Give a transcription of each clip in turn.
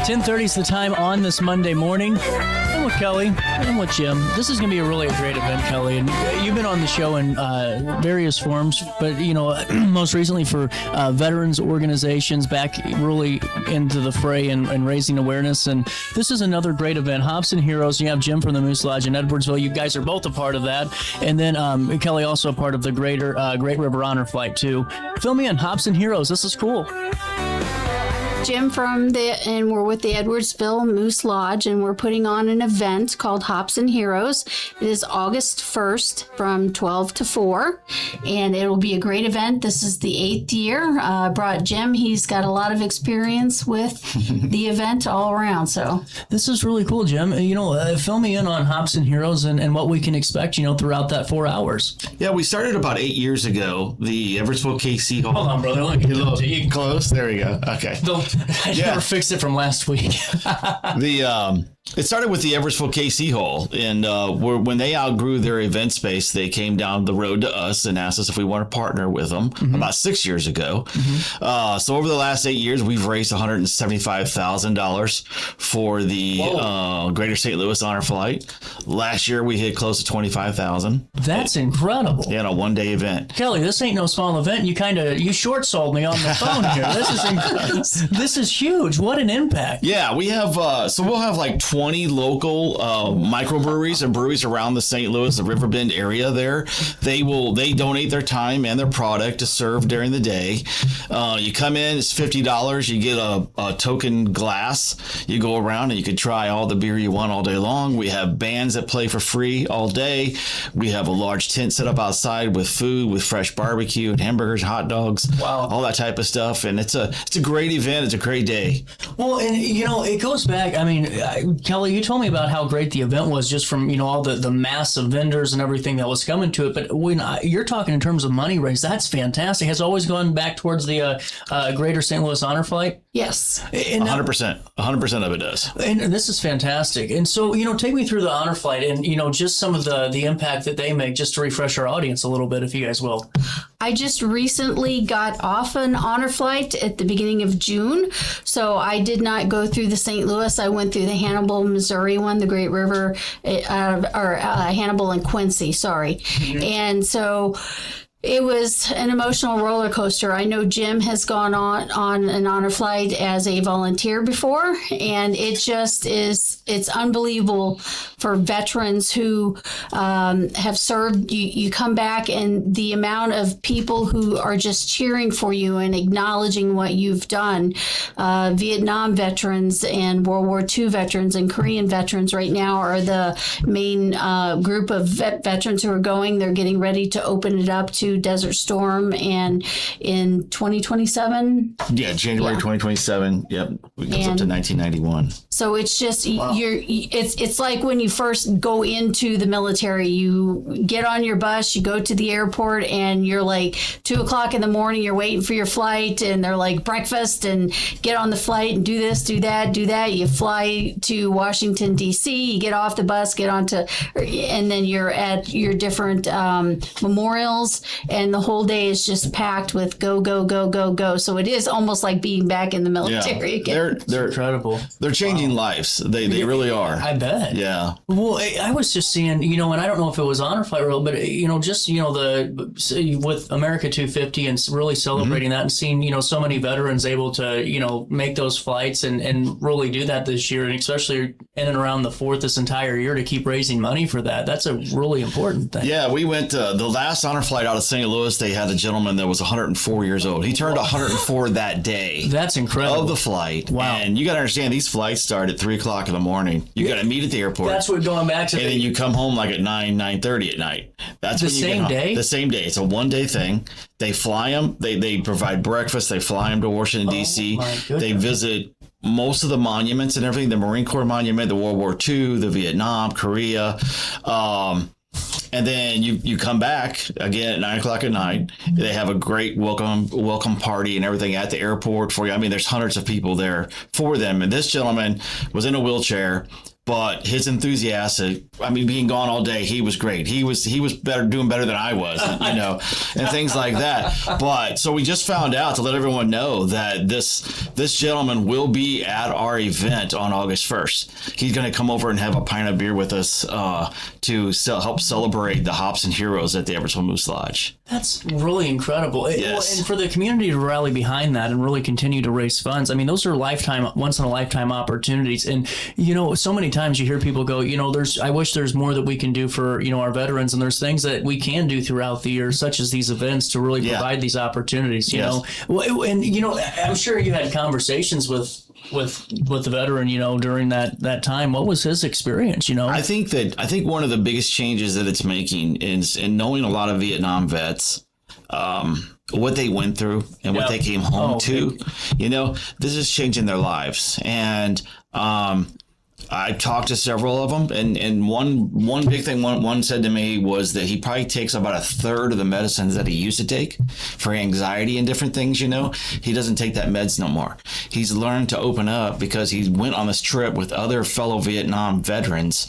10:30 is the time on this Monday morning. I'm with Kelly and with Jim. This is going to be a really great event, Kelly. And you've been on the show in various forms, but, most recently for veterans organizations back really into the fray and raising awareness. And this is another great event. Hops and Heroes. You have Jim from the Moose Lodge in Edwardsville. You guys are both a part of that. And then Kelly also a part of the Great River Honor Flight, too. Fill me in. Hops and Heroes. This is cool. Jim and we're with the Edwardsville Moose Lodge, and we're putting on an event called Hops and Heroes. It is August 1st from 12 to 4, and it will be a great event. This is the 8th year. Brought Jim. He's got a lot of experience with the event all around. So this is really cool, Jim. Fill me in on Hops and Heroes and what we can expect, throughout that 4 hours. Yeah, we started about 8 years ago. The Edwardsville KC Hall. Hold on, brother. Let me get a little close. There we go. Okay. I never fixed it from last week. It started with the Edwardsville KC Hall, and when they outgrew their event space, they came down the road to us and asked us if we want to partner with them about 6 years ago. So over the last 8 years, we've raised $175,000 for the Greater St. Louis Honor Flight. Last year, we hit close to $25,000. That's incredible. Yeah, a one-day event. Kelly, this ain't no small event. You short sold me on the phone here. This is huge. What an impact. Yeah, we have we'll have like 20 local microbreweries and breweries around the St. Louis, the RiverBend area there. They donate their time and their product to serve during the day. You come in, it's $50. You get a token glass. You go around and you can try all the beer you want all day long. We have bands that play for free all day. We have a large tent set up outside with food, with fresh barbecue and hamburgers, hot dogs, all that type of stuff. And it's a great event. It's a great day. Well, and it goes back. I mean, Kelly, you told me about how great the event was just from all the mass of vendors and everything that was coming to it. But when you're talking in terms of money raised, that's fantastic. Has always gone back towards the Greater St. Louis Honor Flight. Yes, 100%. 100% of it does. And this is fantastic. And so take me through the Honor Flight and just some of the impact that they make, just to refresh our audience a little bit, if you guys will. I just recently got off an honor flight at the beginning of June, so I did not go through the St. Louis. I went through the Hannibal, Missouri one, the Great River, Hannibal and Quincy, sorry. Mm-hmm. And so it was an emotional roller coaster. I know Jim has gone on an honor flight as a volunteer before, and it's unbelievable for veterans who have served. You come back, and the amount of people who are just cheering for you and acknowledging what you've done. Vietnam veterans and World War II veterans and Korean veterans right now are the main group of veterans who are going. They're getting ready to open it up to Desert Storm, and in 2027. Yeah, January 2027. Yep, it goes up to 1991. So it's just it's like when you first go into the military. You get on your bus, you go to the airport, and you're like 2:00 in the morning. You're waiting for your flight, and they're like breakfast and get on the flight and do this, do that, do that. You fly to Washington D.C. You get off the bus, and then you're at your different memorials. And the whole day is just packed with go, go, go, go, go. So it is almost like being back in the military again. They're incredible. They're changing lives. They really are. I bet. Yeah. Well, I was just seeing, and I don't know if it was Honor Flight Road, but with America 250 and really celebrating that and seeing, so many veterans able to, make those flights and really do that this year, and especially in and around the 4th this entire year to keep raising money for that. That's a really important thing. Yeah, we went the last Honor Flight out of St. Louis. They had a gentleman that was 104 years old. He turned 104 that day. That's incredible. Of the flight. Wow. And you got to understand, these flights start at 3:00 in the morning. You got to meet at the airport. That's what going back to. And then you come home like at 9:30 at night. That's the when you same day? The same day. It's a one-day thing. They fly them. They provide breakfast. They fly them to Washington, D.C. They visit most of the monuments and everything, the Marine Corps monument, the World War II, the Vietnam, Korea. And then you come back again at 9:00 at night. They have a great welcome party and everything at the airport for you. I mean, there's hundreds of people there for them. And this gentleman was in a wheelchair, but his enthusiasm, I mean, being gone all day, he was great. He was doing better than I was, and things like that. But so we just found out, to let everyone know, that this gentleman will be at our event on August 1st. He's going to come over and have a pint of beer with us to help celebrate the Hops and Heroes at the Eversville Moose Lodge. That's really incredible. Yes. And for the community to rally behind that and really continue to raise funds, I mean, those are once in a lifetime opportunities. And, so many times you hear people go, I wish there's more that we can do for, our veterans. And there's things that we can do throughout the year, such as these events, to really provide these opportunities, know. And, I'm sure you had conversations with the veteran, during that time. What was his experience, I think one of the biggest changes that it's making is in knowing a lot of Vietnam vets, what they went through and what they came home to. This is changing their lives. And I talked to several of them, and one big thing one said to me was that he probably takes about a third of the medicines that he used to take for anxiety and different things. He doesn't take that meds no more. He's learned to open up because he went on this trip with other fellow Vietnam veterans.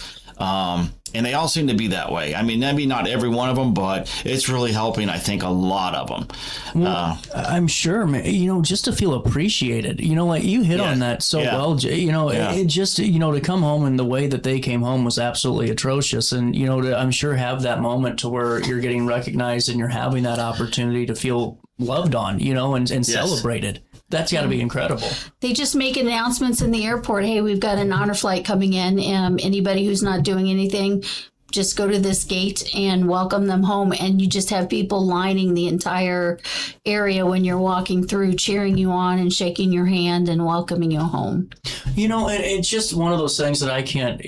And they all seem to be that way. I mean, maybe not every one of them, but it's really helping, I think, a lot of them. Well, I'm sure, man, just to feel appreciated, like you hit on that so well, it just, to come home and the way that they came home was absolutely atrocious. And, to, I'm sure, have that moment to where you're getting recognized and you're having that opportunity to feel loved on, and celebrated. That's got to be incredible. They just make announcements in the airport. Hey, we've got an honor flight coming in. Anybody who's not doing anything, just go to this gate and welcome them home. And you just have people lining the entire area when you're walking through, cheering you on and shaking your hand and welcoming you home. It's just one of those things that I can't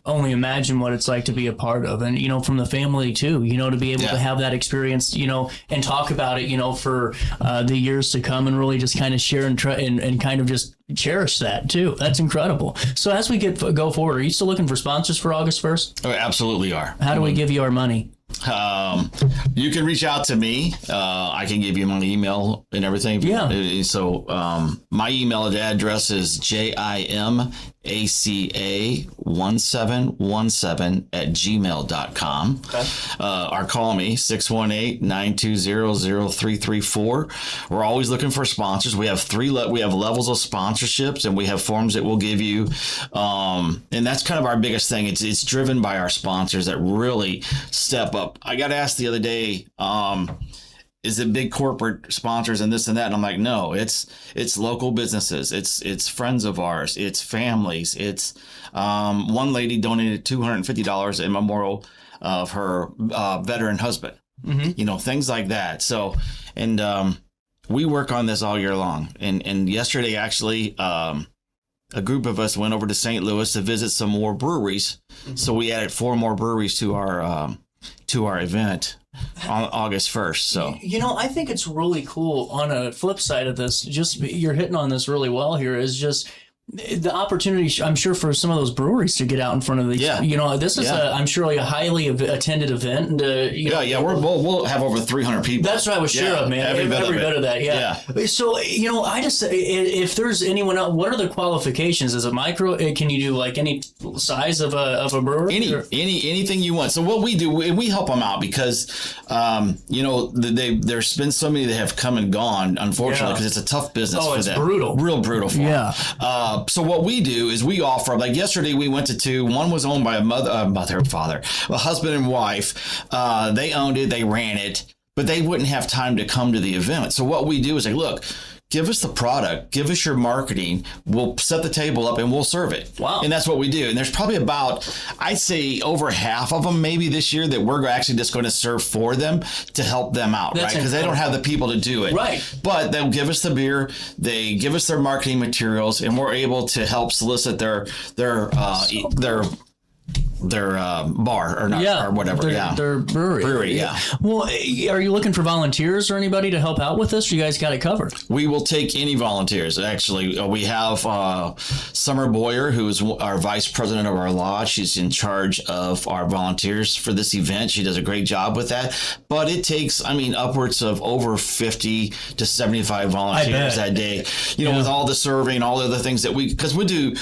only imagine what it's like to be a part of, and from the family too, to be able to have that experience, and talk about it, for the years to come, and really just kind of share and kind of just cherish that too. That's incredible. So as we go forward, are you still looking for sponsors for August 1st? Oh, absolutely are. How do we give you our money? You can reach out to me. I can give you my email and everything. Yeah. So my email address is jimaca1717@gmail.com. Okay. Or call me 618-920-0334. We're always looking for sponsors. We have we have levels of sponsorships, and we have forms that we'll give you. And that's kind of our biggest thing. It's driven by our sponsors that really step up. I got asked the other day, is it big corporate sponsors and this and that? And I'm like, no, it's local businesses. It's friends of ours. It's families. It's one lady donated $250 in memorial of her veteran husband. Mm-hmm. Things like that. So, and we work on this all year long. And yesterday, actually, a group of us went over to St. Louis to visit some more breweries. Mm-hmm. So we added 4 more breweries to our event on August 1st. So, I think it's really cool. On a flip side of this, just you're hitting on this really well here, is just the opportunity, I'm sure, for some of those breweries to get out in front of these. This is I'm sure a highly attended event. And, we'll have over 300 people. That's what I was sure of, man. Every bit of that. Yeah. So, I just, if there's anyone else, what are the qualifications? Is it micro? Can you do like any size of a brewery? Anything you want. So what we do, we help them out because, there's been so many that have come and gone, unfortunately, because it's a tough business for them. It's brutal. Real brutal for them. So what we do is we offer, like yesterday we went to 2. One was owned by a father, a husband and wife. They owned it, they ran it, but they wouldn't have time to come to the event. So what we do is like, look, give us the product, give us your marketing, we'll set the table up and we'll serve it. Wow. And that's what we do. And there's probably about, I'd say over half of them maybe this year that we're actually just going to serve for them to help them out, right? Because they don't have the people to do it. Right. But they'll give us the beer, they give us their marketing materials, and we're able to help solicit their bar or not or whatever. Their brewery. Well, are you looking for volunteers or anybody to help out with this? Or you guys got it covered? We will take any volunteers. Actually, we have Summer Boyer, who is our vice president of our lodge. She's in charge of our volunteers for this event. She does a great job with that. But it takes, upwards of over 50 to 75 volunteers that day. With all the serving, all the other things that because we do.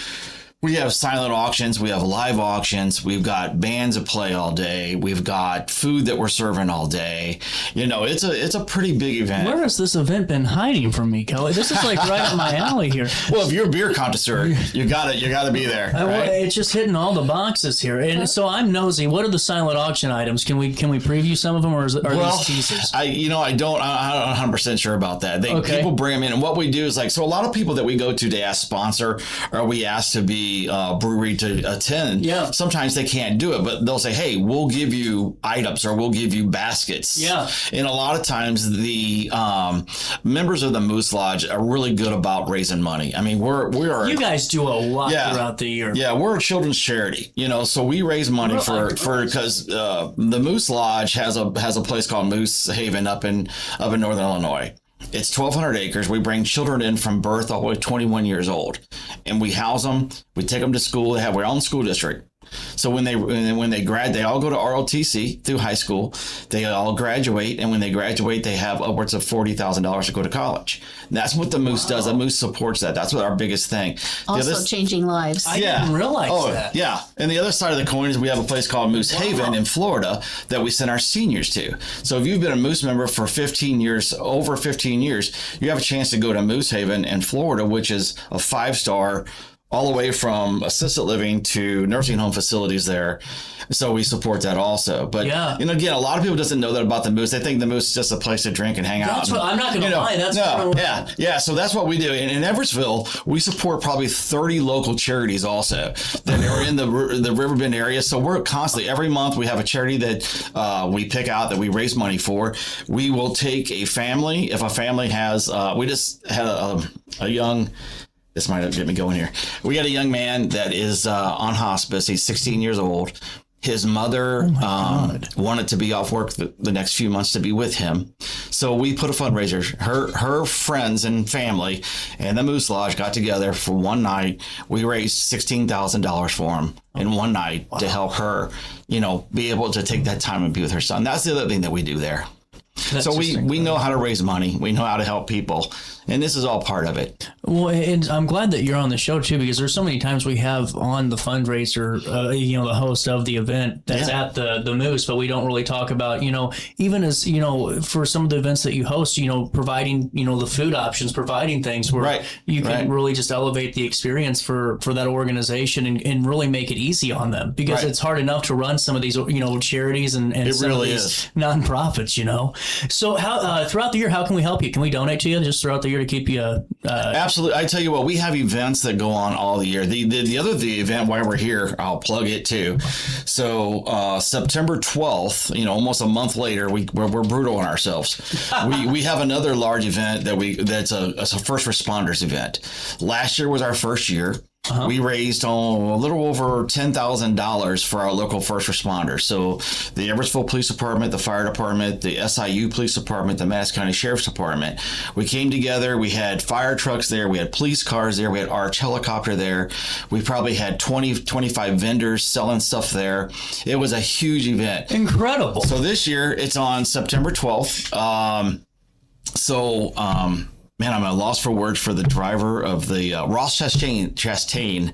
We have silent auctions. We have live auctions. We've got bands that play all day. We've got food that we're serving all day. You know, it's a pretty big event. Where has this event been hiding from me, Kelly? This is like right up my alley here. Well, if you're a beer connoisseur, you gotta be there. Right? It's just hitting all the boxes here, and so I'm nosy. What are the silent auction items? Can we preview some of them, or are these teasers? I'm not 100% sure about that. People bring them in, and what we do is so a lot of people that we go to ask sponsor, or we ask to be brewery to attend. Yeah. Sometimes they can't do it, but they'll say, "Hey, we'll give you items, or we'll give you baskets." Yeah. And a lot of times the members of the Moose Lodge are really good about raising money. I mean, we are. You guys do a lot throughout the year. Yeah, we're a children's charity, so we raise money because the Moose Lodge has a place called Moose Haven up in Northern Illinois. It's 1,200 acres. We bring children in from birth all the way to 21 years old, and we house them. We take them to school. They have their own school district. So when they grad, they all go to ROTC through high school. They all graduate, and when they graduate, they have upwards of $40,000 to go to college. And that's what the Moose does. The Moose supports that. That's what our biggest thing. Also changing lives. I didn't realize that. Yeah. And the other side of the coin is we have a place called Moose Haven in Florida that we send our seniors to. So if you've been a Moose member for over 15 years, you have a chance to go to Moose Haven in Florida, which is a 5-star, all the way from assisted living to nursing home facilities there. So we support that also. But, again, a lot of people doesn't know that about the Moose. They think the Moose is just a place to drink and hang out. I'm not going to lie. Yeah. So that's what we do. And in Everettsville, we support probably 30 local charities also that are in the RiverBend area. So we're constantly, every month we have a charity that we pick out that we raise money for. We will take a family. If a family has, we just had a young... This might get me going here. We got a young man that is on hospice. He's 16 years old. His mother wanted to be off work the next few months to be with him. So we put a fundraiser. Her friends and family and the Moose Lodge got together for one night. We raised $16,000 for him in one night to help her, be able to take that time and be with her son. That's the other thing that we do there. So we know how to raise money. We know how to help people. And this is all part of it. Well, and I'm glad that you're on the show, too, because there's so many times we have on the fundraiser, the host of the event that's at the Moose, but we don't really talk about, even as, for some of the events that you host, providing, the food options, providing things where you can really just elevate the experience for that organization and really make it easy on them, because it's hard enough to run some of these, charities and some of these nonprofits, So how throughout the year, how can we help you? Can we donate to you just throughout the year to keep you? Absolutely. I tell you what, we have events that go on all the year. The event while we're here, I'll plug it too. So September 12th, almost a month later, we're brutal on ourselves. we have another large event that's a first responders event. Last year was our first year. We raised a little over $10,000 for our local first responders. So the Everettsville Police Department, the Fire Department, the SIU Police Department, the Madison County Sheriff's Department. We came together. We had fire trucks there. We had police cars there. We had Arch helicopter there. We probably had 20-25 vendors selling stuff there. It was a huge event. Incredible. So this year it's on September 12th. Man, I'm at a loss for words for the driver of the Ross Chastain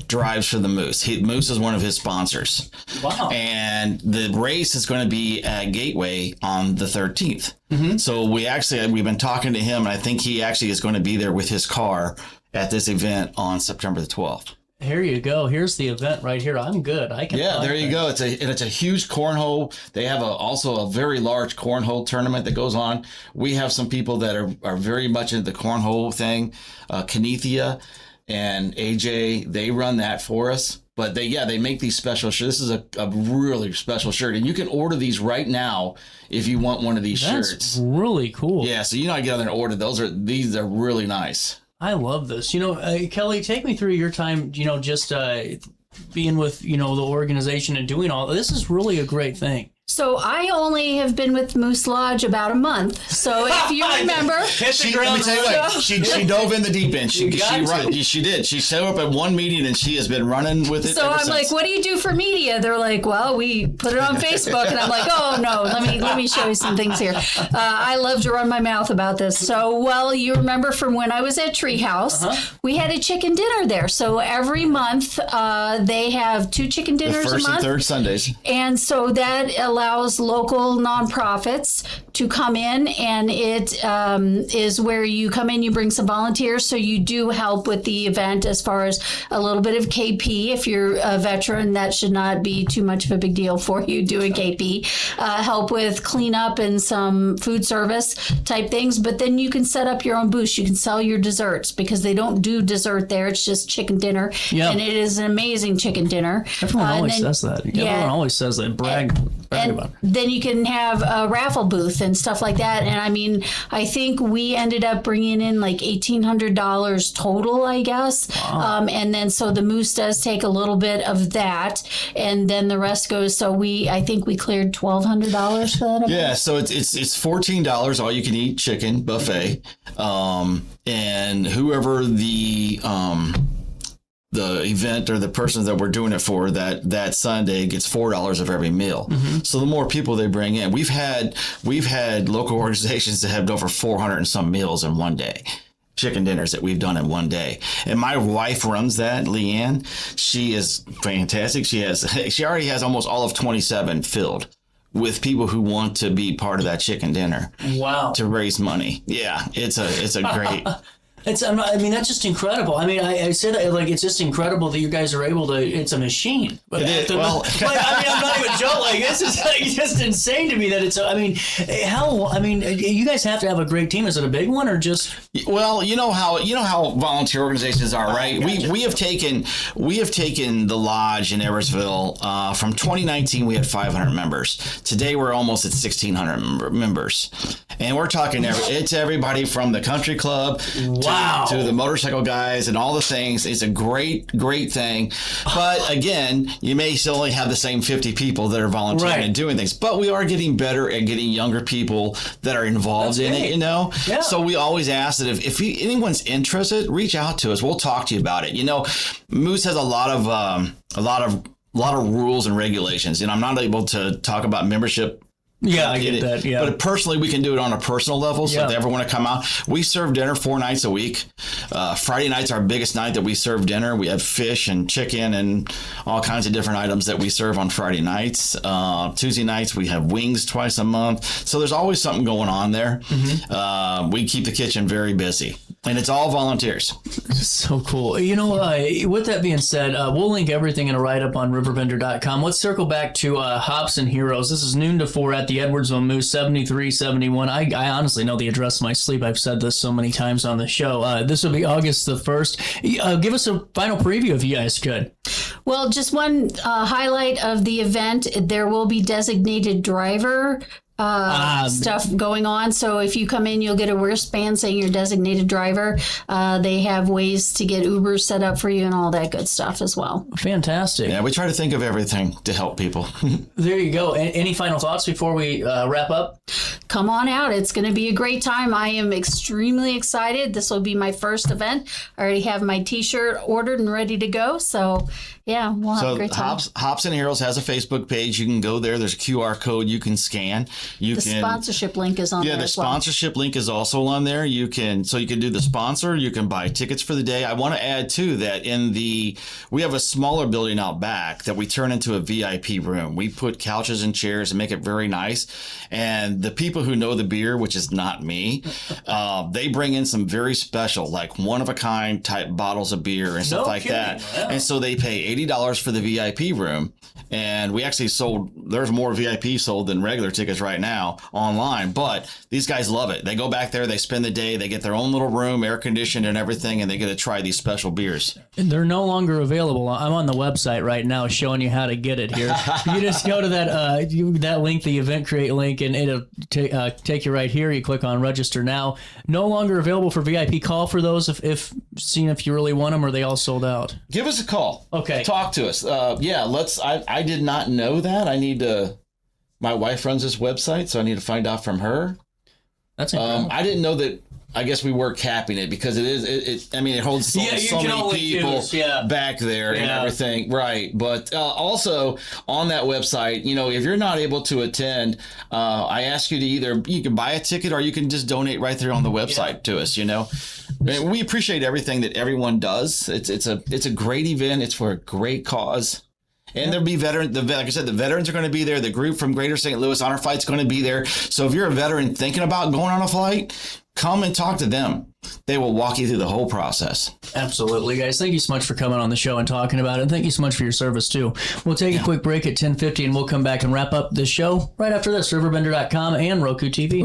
drives for the Moose. Moose is one of his sponsors. Wow. And the race is going to be at Gateway on the 13th. Mm-hmm. So we've been talking to him, and I think he actually is going to be there with his car at this event on September the 12th. Here you go. Here's the event right here. I'm good. I can. Yeah, there you go. It's a huge cornhole. They have also a very large cornhole tournament that goes on. We have some people that are very much into the cornhole thing. Kenethia and AJ, they run that for us. But they make these special shirts. This is a really special shirt, and you can order these right now if you want one of these shirts. That's really cool. Yeah, so I get on there and order. These are really nice. I love this. Kelly, take me through your time, just being with, the organization and doing all this is really a great thing. So I only have been with Moose Lodge about a month. So if you remember, Let me tell you what, she dove in the deep end. She did. She showed up at one meeting and she has been running with it. So I'm like, what do you do for media? They're like, well, we put it on Facebook. And I'm like, oh no, let me show you some things here. I love to run my mouth about this. So, well, you remember from when I was at Treehouse, we had a chicken dinner there. So every month they have 2 chicken dinners a month. First and third Sundays. And so that allows local nonprofits to come in, and it is where you come in, you bring some volunteers, so you do help with the event as far as a little bit of KP. If you're a veteran, that should not be too much of a big deal for you doing KP. Help with cleanup and some food service type things, but then you can set up your own booth. You can sell your desserts because they don't do dessert there. It's just chicken dinner, and it is an amazing chicken dinner. Everyone always says that. Everyone always says that. Brag about it. Then you can have a raffle booth and stuff like that. And I mean, I think we ended up bringing in like $1,800 total, I guess. Wow. And then so the Moose does take a little bit of that, and then the rest goes. So I think we cleared $1,200 for that event. Yeah, so it's $14 all you can eat chicken buffet, and whoever the event or the person that we're doing it for that Sunday gets $4 of every meal. Mm-hmm. So the more people they bring in, we've had local organizations that have over 400 and some meals in one day. Chicken dinners that we've done in one day. And my wife runs that, Leanne. She is fantastic. She already has almost all of 27 filled with people who want to be part of that chicken dinner. Wow. To raise money. Yeah, it's a great that's just incredible. I mean, I say that like it's just incredible that you guys are able to. It's a machine. But I'm not even joking. Like this is like just insane to me that it's. I mean, you guys have to have a great team. Is it a big one or just? Well, you know how volunteer organizations are, right? Gotcha. We have taken the lodge in Eversville from 2019. We had 500 members. Today we're almost at 1,600 members, and we're talking. It's everybody from the country club. To the motorcycle guys and all the things. It's a great thing. But again, you may still only have the same 50 people that are volunteering and doing things. But we are getting better at getting younger people that are involved in it, Yeah. So we always ask that if anyone's interested, reach out to us. We'll talk to you about it. Moose has a lot of rules and regulations. I'm not able to talk about membership. Yeah, I get that. Yeah, but personally, we can do it on a personal level. So if they ever want to come out, we serve dinner 4 nights a week. Friday night's our biggest night that we serve dinner. We have fish and chicken and all kinds of different items that we serve on Friday nights. Tuesday nights we have wings twice a month. So there's always something going on there. Mm-hmm. We keep the kitchen very busy. And it's all volunteers. So cool. With that being said, we'll link everything in a write-up on RiverBender.com. Let's circle back to Hops and Heroes. This is noon to 4 at the Edwardsville Moose, 7371. I honestly know the address in my sleep. I've said this so many times on the show. This will be August the 1st. Give us a final preview if you guys could. Well, just one highlight of the event. There will be designated driver stuff going on. So if you come in, you'll get a wristband saying you're designated driver. They have ways to get Ubers set up for you and all that good stuff as well. Fantastic. Yeah, we try to think of everything to help people. There you go. Any final thoughts before we wrap up? Come on out. It's going to be a great time. I am extremely excited. This will be my first event. I already have my t-shirt ordered and ready to go. So yeah, we'll have a great time. Hops and Heroes has a Facebook page. You can go there. There's a QR code you can scan. The sponsorship link is on there. Yeah, the sponsorship link is also on there. You can do the sponsor. You can buy tickets for the day. I want to add too that we have a smaller building out back that we turn into a VIP room. We put couches and chairs and make it very nice. And the people who know the beer, which is not me, they bring in some very special, like one of a kind type bottles of beer and stuff like that. Wow. And so they pay $80 for the VIP room. And we actually there's more VIP sold than regular tickets right now online, but these guys love it. They go back there, they spend the day, they get their own little room, air conditioned and everything, and they get to try these special beers. And they're no longer available. I'm on the website right now showing you how to get it here. You just go to that link, the Event Create link, and it'll take you right here. You click on Register Now. No longer available for VIP. Call for those if you really want them, or they all sold out. Give us a call. Okay. Talk to us. I did not know that. I need to My wife runs this website, so I need to find out from her. That's incredible. I didn't know that. I guess we were capping it because it holds so many people back there and everything. Right. But also on that website, if you're not able to attend, I ask you to you can buy a ticket or you can just donate right there on the website to us, And we appreciate everything that everyone does. It's a great event. It's for a great cause. And there'll be like I said, the veterans are going to be there. The group from Greater St. Louis Honor Flight's going to be there. So if you're a veteran thinking about going on a flight, come and talk to them. They will walk you through the whole process. Absolutely, guys. Thank you so much for coming on the show and talking about it. And thank you so much for your service, too. We'll take a quick break at 10:50, and we'll come back and wrap up this show right after this. RiverBender.com and Roku TV.